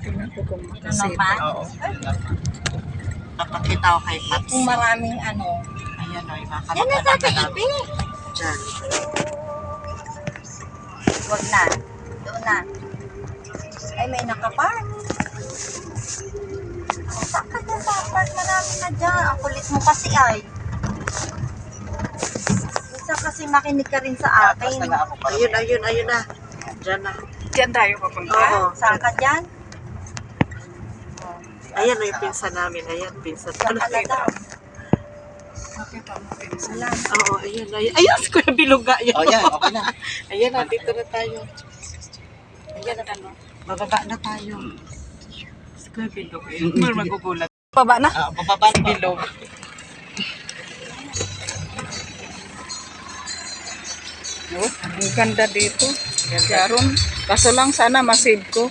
Tingnan ko kung Ito makasave. naman. Oo. Papakita ko kay Paps. Kung maraming ano. Ayan o, iba. Yan na sa ipi. Diyan. Huwag na. Doon na. Ay, may nakapark. Saan ka dyan park? Marami na dyan. Ang kulit mo kasi ay. Isa kasi makinig ka rin sa akin. Ayun na. Diyan na. Diyan tayo papunta. Oo. Saan ka dyan? Ayan o yung pinsan namin. Ayan, pinsan. Saan ka na daw? Makita mo pinsan. Wala. Oo, ayun. Ayun, si Kuya Bilungga. Ayan. Oh, yan, okay na. Ayan na, dito na tayo. Ayan na, bababa na tayo. Si Kuya Bilungga. Ayan, magugulat. Baba na. Bababa na. Bilog. Oh, ang ganda dito. Yaron. Kaso lang sana masave ko.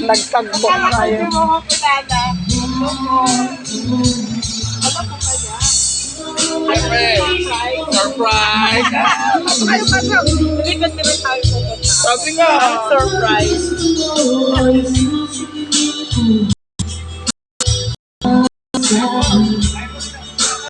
Nagtagbok tayo. Surprise! Sabi nga, surprise!